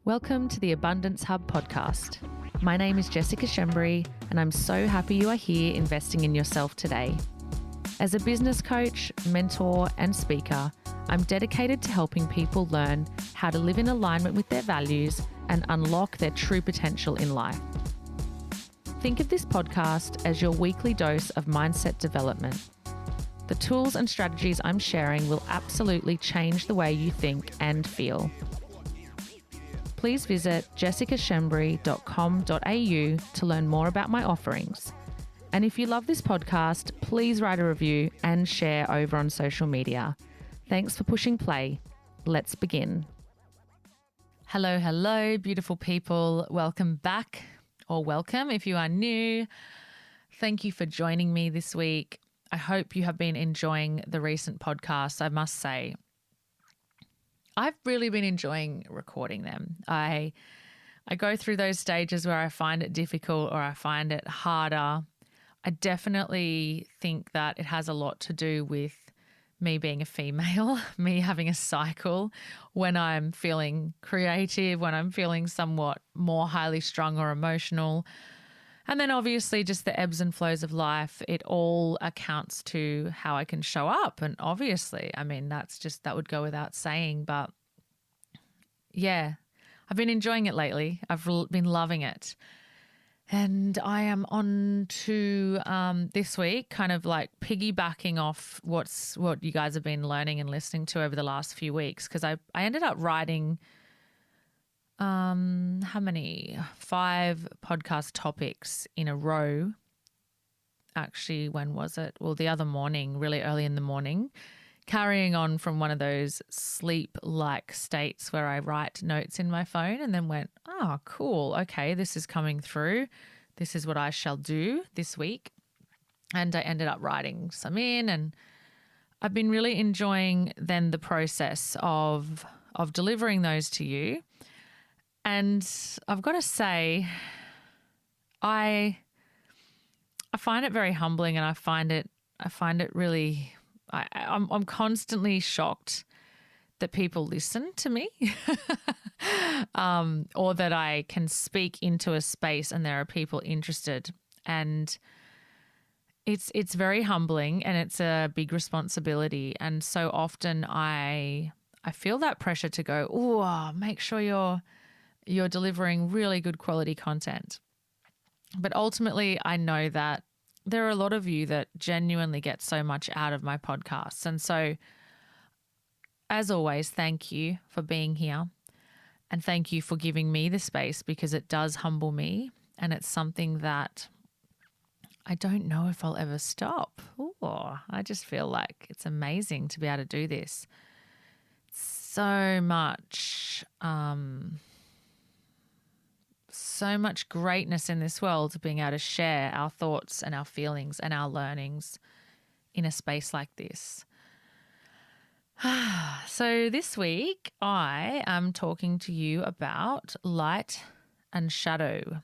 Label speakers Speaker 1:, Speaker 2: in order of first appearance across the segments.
Speaker 1: Welcome to the Abundance Hub podcast. My name is Jessica Shembri, and I'm so happy you are here investing in yourself today. As a business coach, mentor, and speaker, I'm dedicated to helping people learn how to live in alignment with their values and unlock their true potential in life. Think of this podcast as your weekly dose of mindset development. The tools and strategies I'm sharing will absolutely change the way you think and feel. Please visit jessicashembri.com.au to learn more about my offerings. And if you love this podcast, please write a review and share over on social media. Thanks for pushing play. Let's begin. Hello, beautiful people. Welcome back, or welcome if you are new. Thank you for joining me this week. I hope you have been enjoying the recent podcasts, I must say. I've really been enjoying recording them. I go through those stages where I find it difficult or I find it harder. I definitely think that it has a lot to do with me being a female, me having a cycle when I'm feeling creative, when I'm feeling somewhat more highly strung or emotional. And then obviously just the ebbs and flows of life, it all accounts to how I can show up. And obviously, I mean, that would go without saying. But yeah, I've been enjoying it lately. I've been loving it. And I am on to this week, kind of like piggybacking off what you guys have been learning and listening to over the last few weeks, because I ended up writing how many? 5 podcast topics in a row. Actually, when was it? Well, the other morning, really early in the morning, carrying on from one of those sleep-like states where I write notes in my phone and then went, oh, cool. Okay, this is coming through. This is what I shall do this week. And I ended up writing some in, and I've been really enjoying then the process of delivering those to you. And I've got to say, I find it very humbling, and I find it really. I'm constantly shocked that people listen to me, or that I can speak into a space and there are people interested. And it's very humbling, and it's a big responsibility. And so often I feel that pressure to go, oh, make sure you're delivering really good quality content. But ultimately, I know that there are a lot of you that genuinely get so much out of my podcasts. And so, as always, thank you for being here, and thank you for giving me the space, because it does humble me, and it's something that I don't know if I'll ever stop. Ooh, I just feel like it's amazing to be able to do this. So much greatness in this world, being able to share our thoughts and our feelings and our learnings in a space like this. So this week I am talking to you about light and shadow.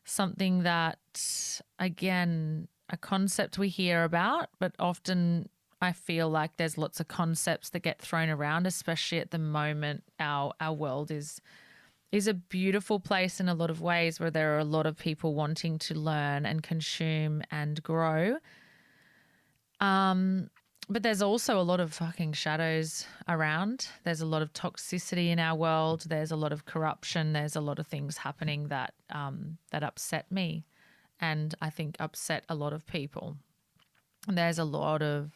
Speaker 1: Something that, again, a concept we hear about, but often I feel like there's lots of concepts that get thrown around, especially at the moment. Our world is a beautiful place in a lot of ways, where there are a lot of people wanting to learn and consume and grow. But there's also a lot of fucking shadows around. There's a lot of toxicity in our world. There's a lot of corruption. There's a lot of things happening that upset me, and I think upset a lot of people. And there's a lot of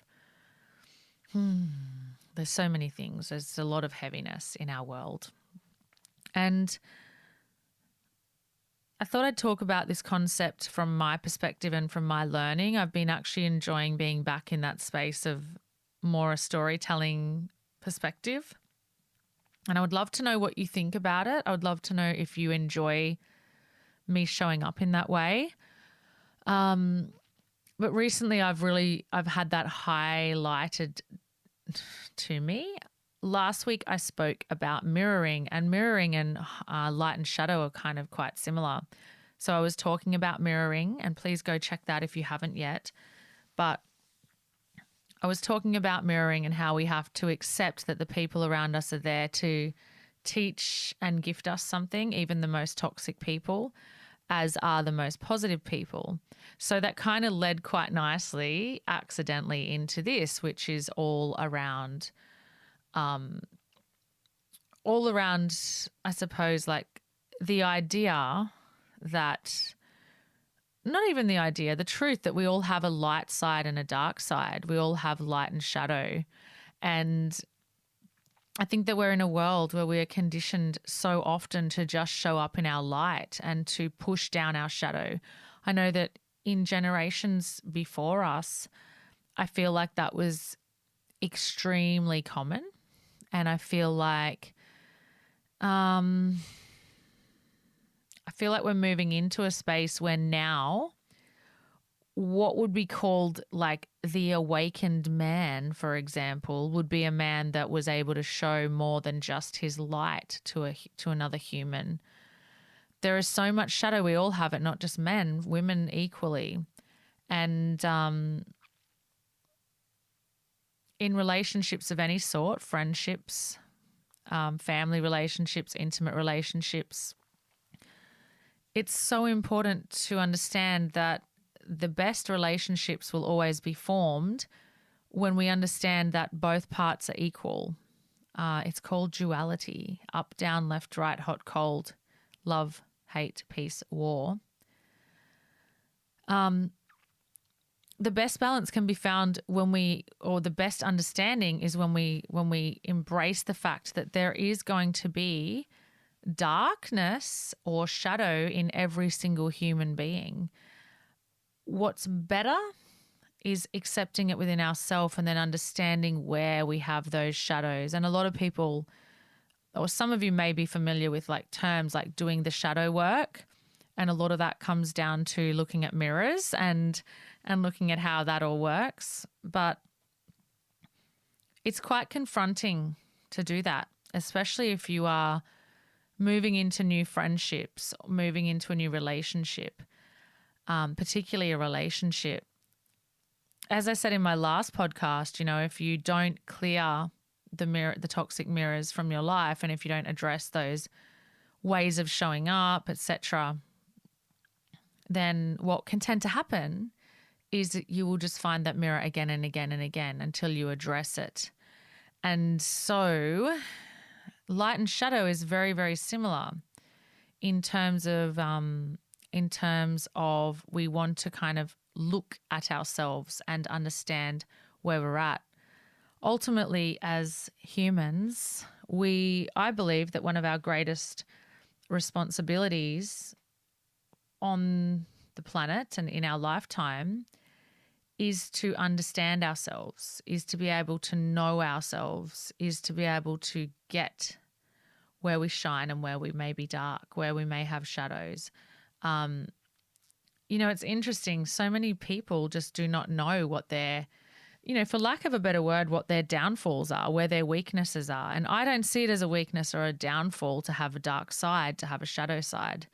Speaker 1: there's so many things. There's a lot of heaviness in our world. And I thought I'd talk about this concept from my perspective and from my learning. I've been actually enjoying being back in that space of more a storytelling perspective. And I would love to know what you think about it. I would love to know if you enjoy me showing up in that way. But recently I've had that highlighted to me. Last week I spoke about mirroring, and light and shadow are kind of quite similar. So I was talking about mirroring, and please go check that if you haven't yet. But I was talking about mirroring and how we have to accept that the people around us are there to teach and gift us something, even the most toxic people, as are the most positive people. So that kind of led quite nicely, accidentally, into this, which is all around, I suppose, like the idea that, not even the idea, the truth that we all have a light side and a dark side. We all have light and shadow. And I think that we're in a world where we are conditioned so often to just show up in our light and to push down our shadow. I know that in generations before us, I feel like that was extremely common. And I feel like we're moving into a space where now what would be called like the awakened man, for example, would be a man that was able to show more than just his light to another human. There is so much shadow. We all have it, not just men, women equally. And in relationships of any sort, friendships, family relationships, intimate relationships, it's so important to understand that the best relationships will always be formed when we understand that both parts are equal. It's called duality: up, down, left, right, hot, cold, love, hate, peace, war. The best balance can be found the best understanding is when we embrace the fact that there is going to be darkness or shadow in every single human being. What's better is accepting it within ourselves and then understanding where we have those shadows. And a lot of people, or some of you may be familiar with like terms like doing the shadow work. And a lot of that comes down to looking at mirrors and looking at how that all works. But it's quite confronting to do that, especially if you are moving into new friendships, moving into a new relationship. Particularly a relationship. As I said in my last podcast, if you don't clear the toxic mirrors from your life, and if you don't address those ways of showing up, etc., then what can tend to happen is that you will just find that mirror again and again and again until you address it. And so light and shadow is very, very similar in terms of we want to kind of look at ourselves and understand where we're at. Ultimately, as humans, I believe that one of our greatest responsibilities on the planet and in our lifetime is to understand ourselves, is to be able to know ourselves, is to be able to get where we shine and where we may be dark, where we may have shadows. It's interesting. So many people just do not know what their, for lack of a better word, what their downfalls are, where their weaknesses are. And I don't see it as a weakness or a downfall to have a dark side, to have a shadow side.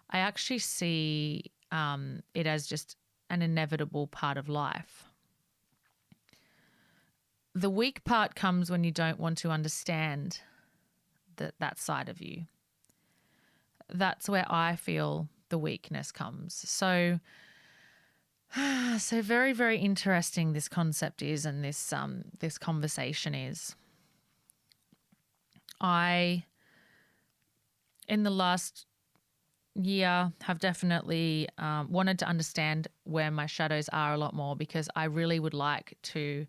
Speaker 1: I actually see it as just an inevitable part of life. The weak part comes when you don't want to understand that side of you. That's where I feel the weakness comes. So very, very interesting this concept is, and this conversation is. I, in the last year, have definitely wanted to understand where my shadows are a lot more, because I really would like to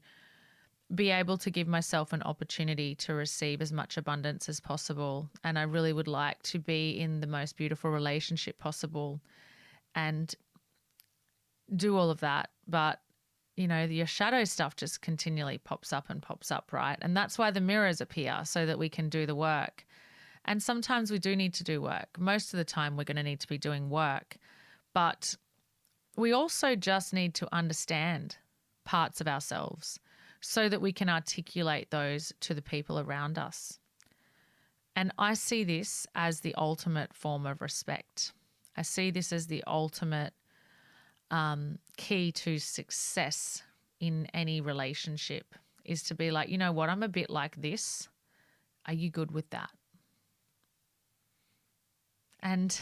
Speaker 1: be able to give myself an opportunity to receive as much abundance as possible. And I really would like to be in the most beautiful relationship possible and do all of that. But, your shadow stuff just continually pops up, right? And that's why the mirrors appear, so that we can do the work. And sometimes we do need to do work. Most of the time we're going to need to be doing work. But we also just need to understand parts of ourselves so that we can articulate those to the people around us. And I see this as the ultimate form of respect. I see this as the ultimate key to success in any relationship, is to be like, you know what, I'm a bit like this. Are you good with that? and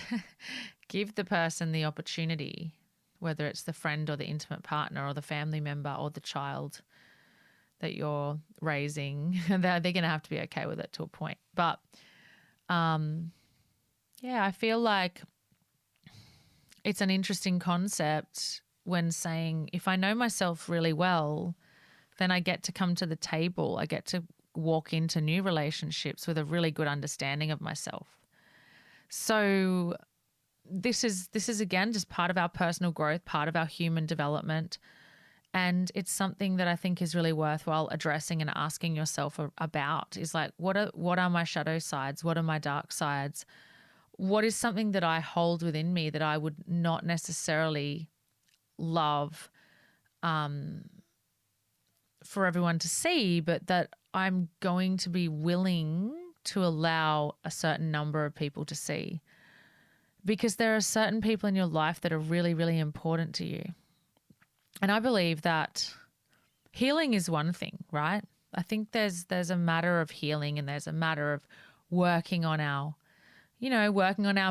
Speaker 1: give the person the opportunity, whether it's the friend or the intimate partner or the family member or the child that you're raising, they're going to have to be okay with it to a point. But I feel like it's an interesting concept when saying, if I know myself really well, then I get to come to the table. I get to walk into new relationships with a really good understanding of myself. So this is again just part of our personal growth, part of our human development. And it's something that I think is really worthwhile addressing and asking yourself about, is like, what are my shadow sides? What are my dark sides? What is something that I hold within me that I would not necessarily love for everyone to see, but that I'm going to be willing to allow a certain number of people to see? Because there are certain people in your life that are really, really important to you. And I believe that healing is one thing, right? I think there's a matter of healing, and there's a matter of working on our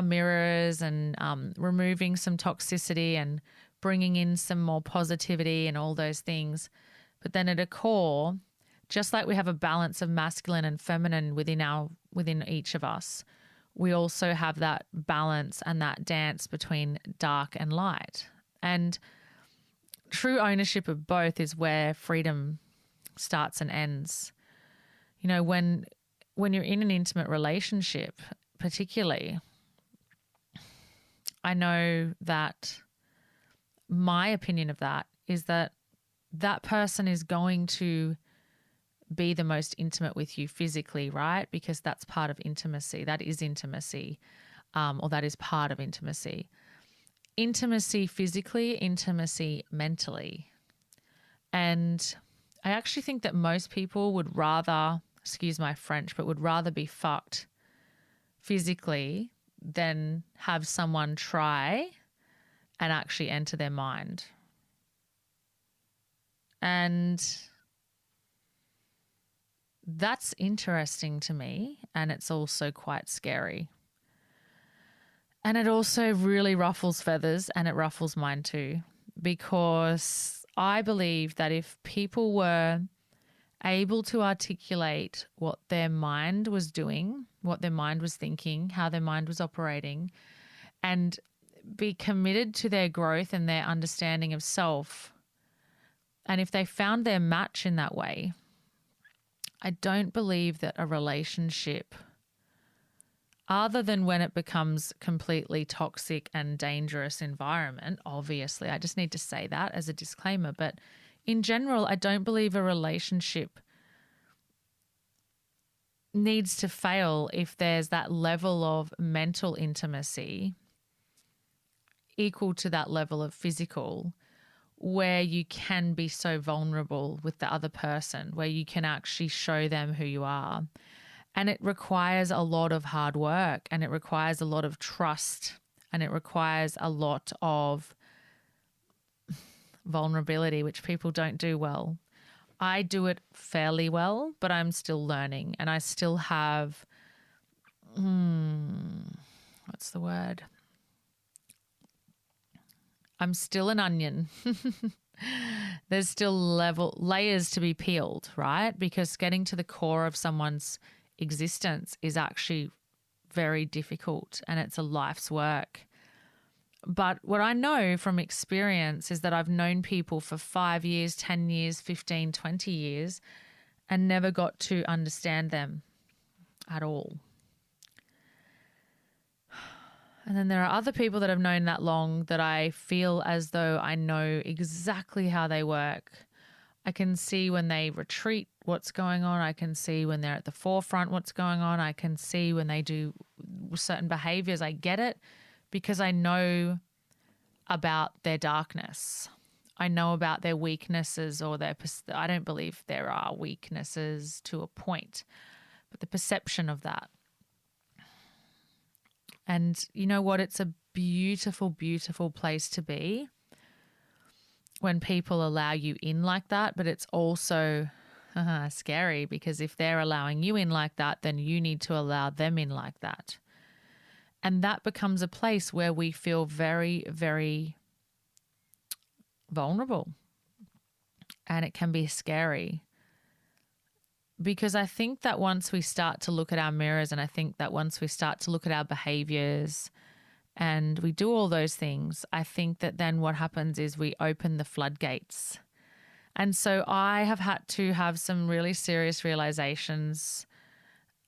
Speaker 1: mirrors and removing some toxicity and bringing in some more positivity and all those things. But then at a core, just like we have a balance of masculine and feminine within each of us, we also have that balance and that dance between dark and light. And true ownership of both is where freedom starts and ends. You know, when you're in an intimate relationship, particularly, I know that my opinion of that is that that person is going to be the most intimate with you physically, right? Because that's part of intimacy. That is intimacy, or that is part of intimacy. Intimacy physically, intimacy mentally. And I actually think that most people would rather, excuse my French, but would rather be fucked physically than have someone try and actually enter their mind. And that's interesting to me, and it's also quite scary. And it also really ruffles feathers, and it ruffles mine too, because I believe that if people were able to articulate what their mind was doing, what their mind was thinking, how their mind was operating, and be committed to their growth and their understanding of self, and if they found their match in that way, I don't believe that a relationship, other than when it becomes completely toxic and dangerous environment, obviously, I just need to say that as a disclaimer, but in general, I don't believe a relationship needs to fail if there's that level of mental intimacy equal to that level of physical, where you can be so vulnerable with the other person, where you can actually show them who you are. And it requires a lot of hard work, and it requires a lot of trust, and it requires a lot of vulnerability, which people don't do well. I do it fairly well, but I'm still learning, and I still have, what's the word? I'm still an onion. There's still layers to be peeled, right? Because getting to the core of someone's existence is actually very difficult, and it's a life's work. But what I know from experience is that I've known people for 5 years, 10 years, 15, 20 years, and never got to understand them at all. And then there are other people that I've known that long that I feel as though I know exactly how they work. I can see when they retreat what's going on. I can see when they're at the forefront what's going on. I can see when they do certain behaviors. I get it because I know about their darkness. I know about their weaknesses, or I don't believe there are weaknesses to a point, but the perception of that. And you know what? It's a beautiful, beautiful place to be when people allow you in like that. But it's also scary, because if they're allowing you in like that, then you need to allow them in like that. And that becomes a place where we feel very, very vulnerable. And it can be scary. Because I think that once we start to look at our mirrors, and I think that once we start to look at our behaviors and we do all those things, I think that then what happens is we open the floodgates. And so I have had to have some really serious realizations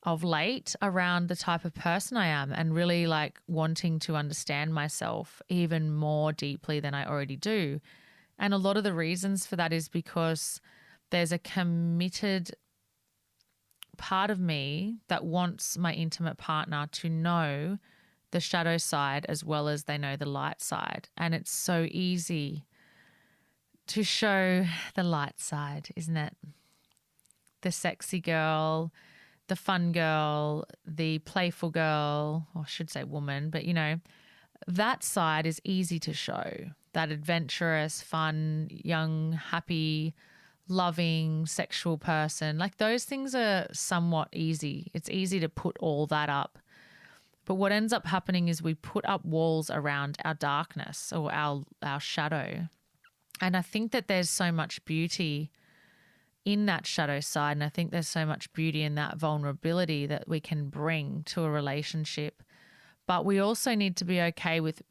Speaker 1: of late around the type of person I am, and really like wanting to understand myself even more deeply than I already do. And a lot of the reasons for that is because there's a committed part of me that wants my intimate partner to know the shadow side as well as they know the light side. And it's so easy to show the light side, isn't it? The sexy girl, the fun girl, the playful girl, or I should say woman, but that side is easy to show. That adventurous, fun, young, happy, loving, sexual person. Like those things are somewhat easy. It's easy to put all that up. But what ends up happening is we put up walls around our darkness or our shadow. And I think that there's so much beauty in that shadow side. And I think there's so much beauty in that vulnerability that we can bring to a relationship. But we also need to be okay with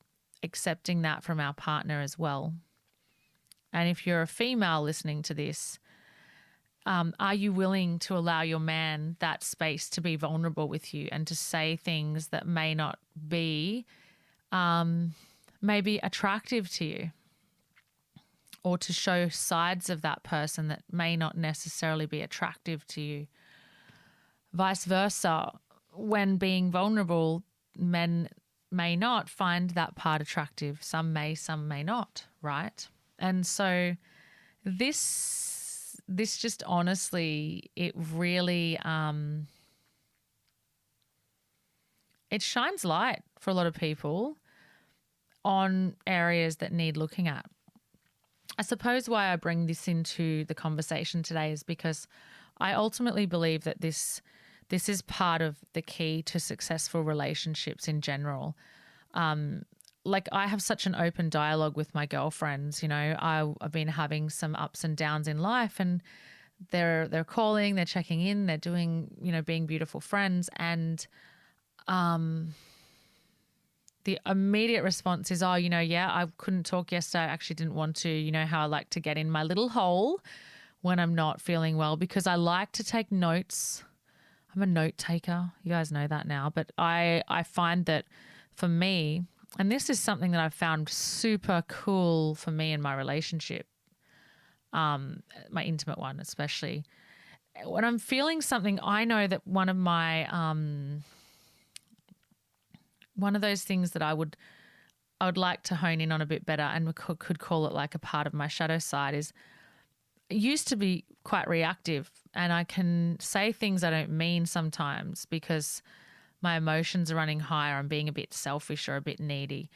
Speaker 1: accepting that from our partner as well. And if you're a female listening to this, are you willing to allow your man that space to be vulnerable with you and to say things that may not be maybe attractive to you, or to show sides of that person that may not necessarily be attractive to you? Vice versa, when being vulnerable, men may not find that part attractive. Some may, some may not, right? And so this just honestly, it really, it shines light for a lot of people on areas that need looking at. I suppose why I bring this into the conversation today is because I ultimately believe that this is part of the key to successful relationships in general. Like I have such an open dialogue with my girlfriends. I've been having some ups and downs in life, and they're calling, they're checking in, they're doing, being beautiful friends. And the immediate response is, yeah, I couldn't talk yesterday. I actually didn't want to. You know how I like to get in my little hole when I'm not feeling well, because I like to take notes. I'm a note taker. You guys know that now. But I find that for me, and this is something that I've found super cool for me in my relationship, my intimate one especially, when I'm feeling something, I know that one of my one of those things that I would like to hone in on a bit better, and we could call it like a part of my shadow side, is I used to be quite reactive, and I can say things I don't mean sometimes because my emotions are running high, or I'm being a bit selfish or a bit needy,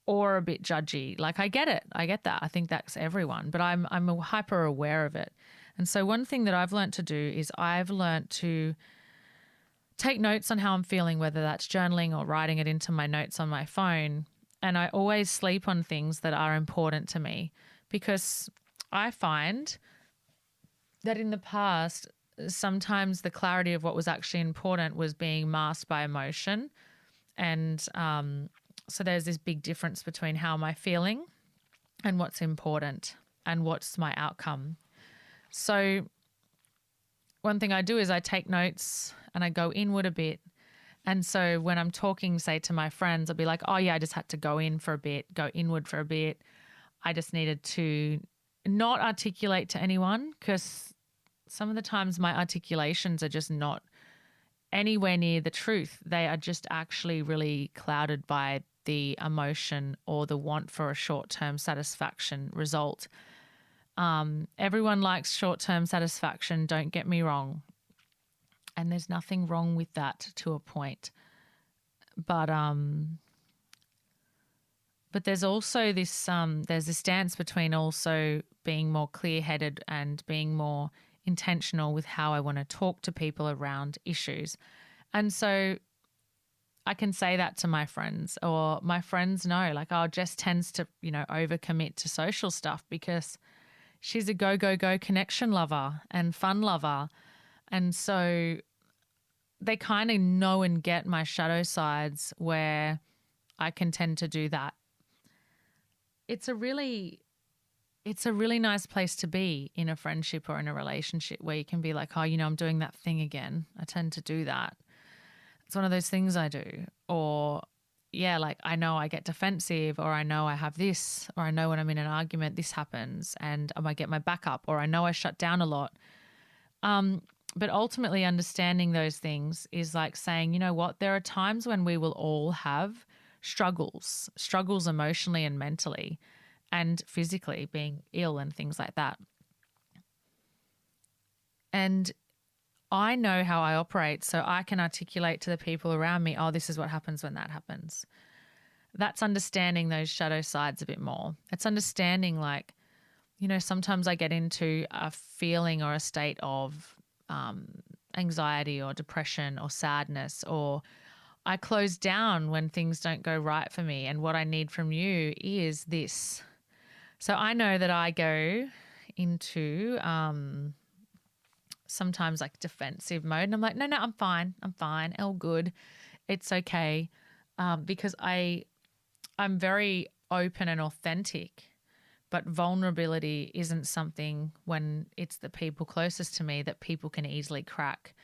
Speaker 1: or a bit judgy. Like I get it. I get that. I think that's everyone, but I'm hyper aware of it. And so one thing that I've learned to do is I've learned to take notes on how I'm feeling, whether that's journaling or writing it into my notes on my phone. And I always sleep on things that are important to me, because I find that in the past, sometimes the clarity of what was actually important was being masked by emotion. And so there's this big difference between how am I feeling and what's important and what's my outcome. So one thing I do is I take notes and I go inward a bit. And so when I'm talking, say, to my friends, I'll be like, oh, yeah, I just had to go in for a bit, go inward for a bit. I just needed to not articulate to anyone, because some of the times my articulations are just not anywhere near the truth. They are just actually really clouded by the emotion or the want for a short-term satisfaction result. Everyone likes short-term satisfaction, don't get me wrong. And there's nothing wrong with that to a point. But there's also this there's this dance between also being more clear-headed and being more intentional with how I want to talk to people around issues. And so I can say that to my friends, or my friends know, like, oh, Jess tends to, overcommit to social stuff because she's a go, go, go connection lover and fun lover. And so they kind of know and get my shadow sides where I can tend to do that. It's a really nice place to be in a friendship or in a relationship where you can be like, oh, I'm doing that thing again. I tend to do that. It's one of those things I do. Or, yeah, like I know I get defensive, or I know I have this, or I know when I'm in an argument, this happens and I might get my back up, or I know I shut down a lot. But ultimately understanding those things is like saying, you know what, there are times when we will all have struggles emotionally and mentally and physically, being ill and things like that. And I know how I operate, so I can articulate to the people around me, oh, this is what happens when that happens. That's understanding those shadow sides a bit more. It's understanding like, sometimes I get into a feeling or a state of anxiety or depression or sadness, or I close down when things don't go right for me. And what I need from you is this. So I know that I go into sometimes like defensive mode, and I'm like, no, I'm fine, all good, it's okay, because I'm very open and authentic, but vulnerability isn't something when it's the people closest to me that people can easily crack.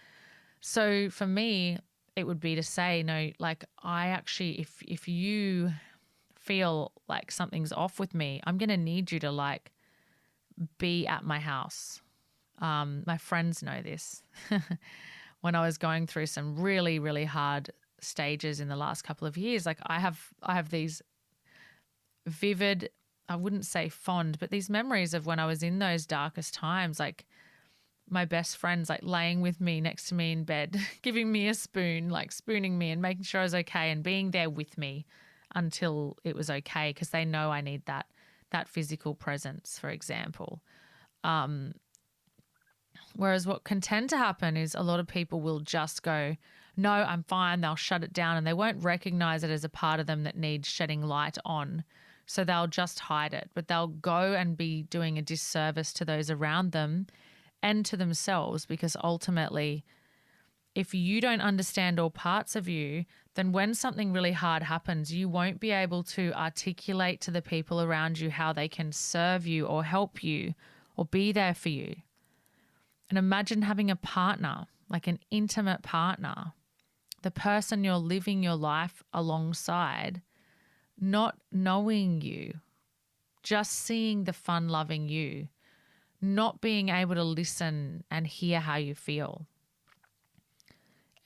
Speaker 1: So for me, it would be to say, no, like I actually, if you feel like something's off with me, I'm going to need you to like be at my house. My friends know this. When I was going through some really, really hard stages in the last couple of years, like I have these vivid, I wouldn't say fond, but these memories of when I was in those darkest times, like my best friends like laying with me next to me in bed, giving me a spoon, like spooning me and making sure I was okay, and being there with me until it was okay, because they know I need that physical presence, for example. Whereas what can tend to happen is a lot of people will just go, no, I'm fine. They'll shut it down, and they won't recognize it as a part of them that needs shedding light on. So they'll just hide it, but they'll go and be doing a disservice to those around them and to themselves, because ultimately, if you don't understand all parts of you, then when something really hard happens, you won't be able to articulate to the people around you how they can serve you or help you or be there for you. And imagine having a partner, like an intimate partner, the person you're living your life alongside, not knowing you, just seeing the fun-loving you, not being able to listen and hear how you feel.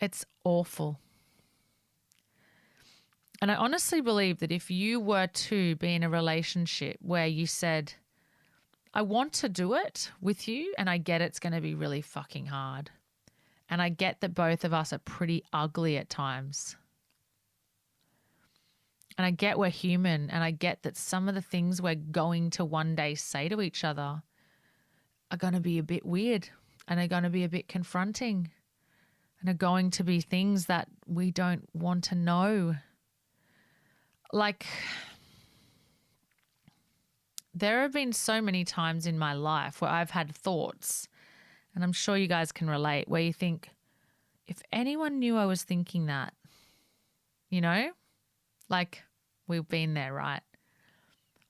Speaker 1: It's awful. And I honestly believe that if you were to be in a relationship where you said, I want to do it with you, and I get it's going to be really fucking hard, and I get that both of us are pretty ugly at times, and I get we're human, and I get that some of the things we're going to one day say to each other are going to be a bit weird, and are going to be a bit confronting, and are going to be things that we don't want to know. Like, there have been so many times in my life where I've had thoughts, and I'm sure you guys can relate, where you think, if anyone knew I was thinking that, like we've been there, right?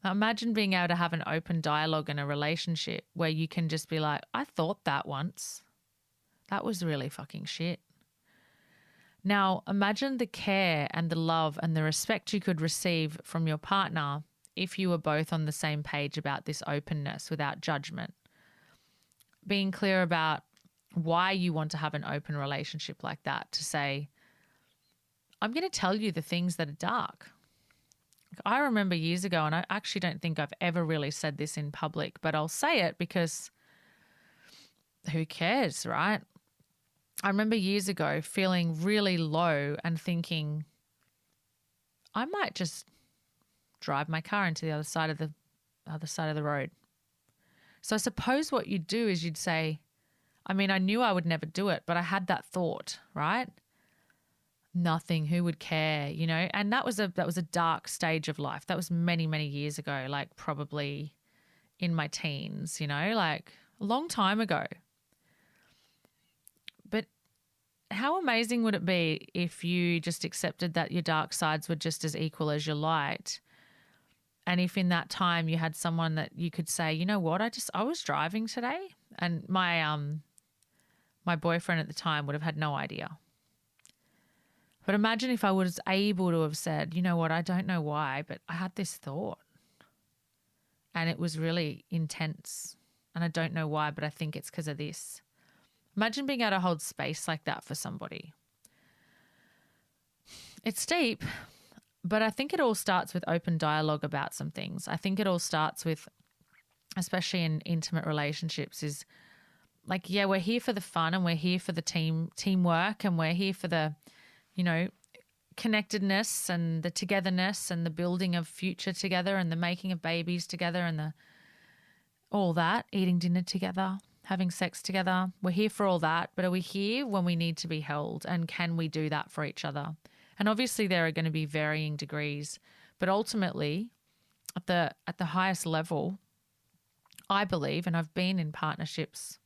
Speaker 1: Now imagine being able to have an open dialogue in a relationship where you can just be like, I thought that once. That was really fucking shit. Now imagine the care and the love and the respect you could receive from your partner if you were both on the same page about this openness without judgment. Being clear about why you want to have an open relationship like that, to say, I'm going to tell you the things that are dark. I remember years ago, and I actually don't think I've ever really said this in public, but I'll say it because who cares, right? I remember years ago feeling really low and thinking, I might just drive my car into the other side of the road. So I suppose what you'd do is you'd say, I mean, I knew I would never do it, but I had that thought, right? nothing, who would care, you know? And that was a dark stage of life. That was many, many years ago, like probably in my teens, you know, like a long time ago. But how amazing would it be if you just accepted that your dark sides were just as equal as your light? And if in that time you had someone that you could say, you know what, I was driving today, and my boyfriend at the time would have had no idea. But imagine if I was able to have said, you know what, I don't know why, but I had this thought and it was really intense and I don't know why, but I think it's because of this. Imagine being able to hold space like that for somebody. It's deep, but I think it all starts with open dialogue about some things. I think it all starts with, especially in intimate relationships, is like, yeah, we're here for the fun and we're here for the teamwork and we're here for the, you know, connectedness and the togetherness and the building of future together and the making of babies together and all that, eating dinner together, having sex together. We're here for all that, but are we here when we need to be held, and can we do that for each other? And obviously there are going to be varying degrees, but ultimately at the highest level, I believe, and I've been in partnerships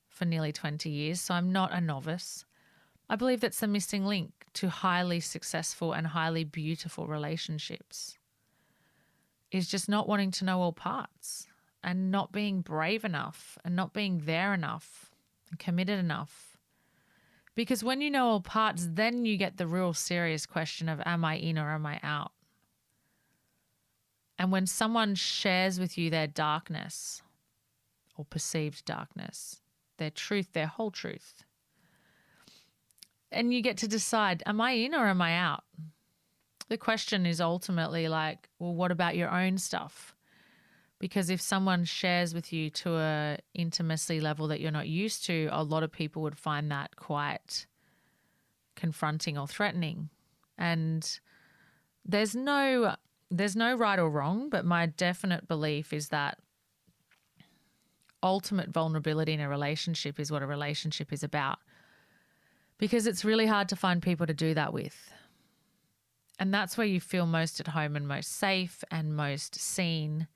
Speaker 1: for nearly 20 years, so I'm not a novice. I believe that's the missing link to highly successful and highly beautiful relationships, is just not wanting to know all parts and not being brave enough and not being there enough and committed enough. Because when you know all parts, then you get the real serious question of, am I in or am I out? And when someone shares with you their darkness or perceived darkness, their truth, their whole truth, and you get to decide, am I in or am I out? The question is ultimately like, well, what about your own stuff? Because if someone shares with you to a intimacy level that you're not used to, a lot of people would find that quite confronting or threatening. And there's no right or wrong, but my definite belief is that ultimate vulnerability in a relationship is what a relationship is about. Because it's really hard to find people to do that with. And that's where you feel most at home and most safe and most seen.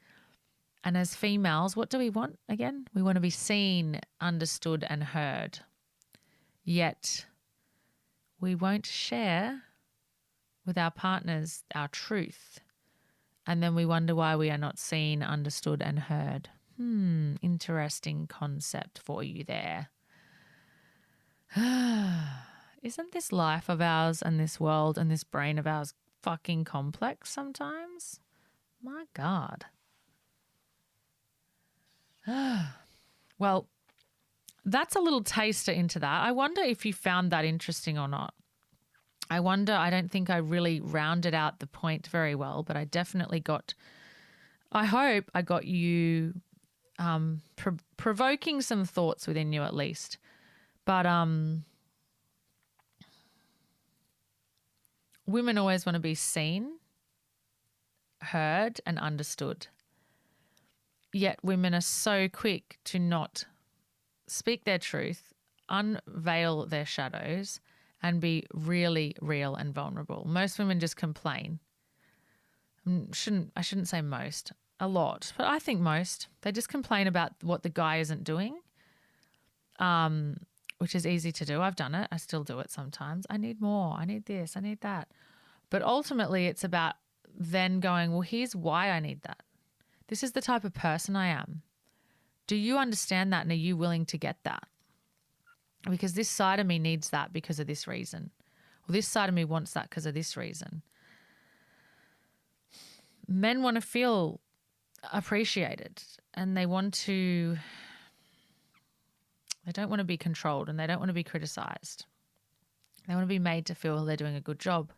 Speaker 1: And as females, what do we want again? We want to be seen, understood, and heard. Yet we won't share with our partners our truth. And then we wonder why we are not seen, understood, and heard. Interesting concept for you there. Isn't this life of ours and this world and this brain of ours fucking complex sometimes? My God. Well, that's a little taster into that. I wonder if you found that interesting or not. I don't think I really rounded out the point very well, but I definitely I hope I got you provoking some thoughts within you at least. But women always want to be seen, heard, and understood. Yet women are so quick to not speak their truth, unveil their shadows, and be really real and vulnerable. Most women just complain. I shouldn't say most, a lot, but I think most. They just complain about what the guy isn't doing. Which is easy to do. I've done it. I still do it sometimes. I need more. I need this. I need that. But ultimately it's about then going, well, here's why I need that. This is the type of person I am. Do you understand that, and are you willing to get that? Because this side of me needs that because of this reason. Or this side of me wants that because of this reason. Men want to feel appreciated, and they don't want to be controlled, and they don't want to be criticized. They want to be made to feel they're doing a good job.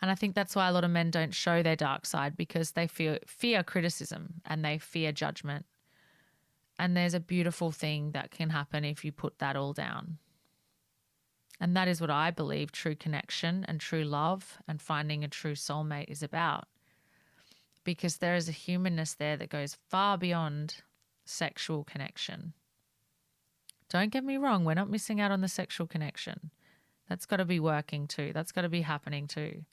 Speaker 1: And I think that's why a lot of men don't show their dark side, because they fear criticism and they fear judgment. And there's a beautiful thing that can happen if you put that all down. And that is what I believe true connection and true love and finding a true soulmate is about. Because there is a humanness there that goes far beyond sexual connection. Don't get me wrong, we're not missing out on the sexual connection. That's got to be working too. That's got to be happening too.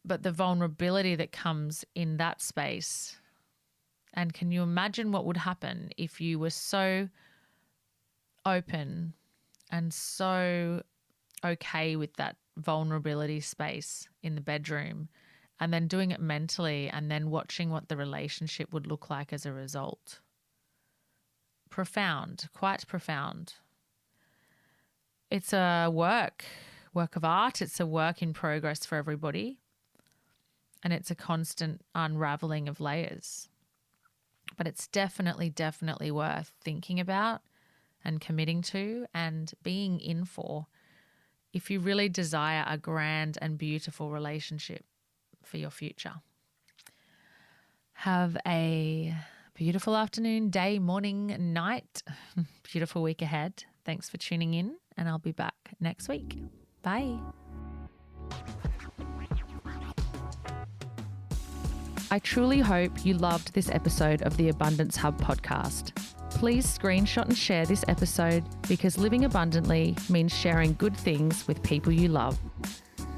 Speaker 1: But the vulnerability that comes in that space, and can you imagine what would happen if you were so open and so okay with that vulnerability space in the bedroom, and then doing it mentally and then watching what the relationship would look like as a result? Profound, quite profound. It's a work of art. It's a work in progress for everybody. And it's a constant unraveling of layers. But it's definitely, definitely worth thinking about and committing to and being in for if you really desire a grand and beautiful relationship for your future. Have a beautiful afternoon, day, morning, night. Beautiful week ahead. Thanks for tuning in, and I'll be back next week. Bye. I truly hope you loved this episode of the Abundance Hub podcast. Please screenshot and share this episode, because living abundantly means sharing good things with people you love.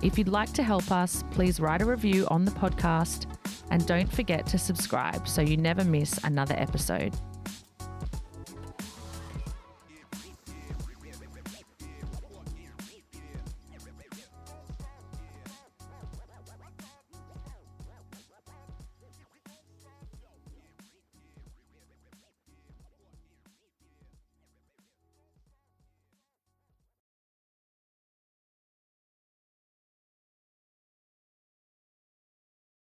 Speaker 1: If you'd like to help us, please write a review on the podcast, and don't forget to subscribe so you never miss another episode.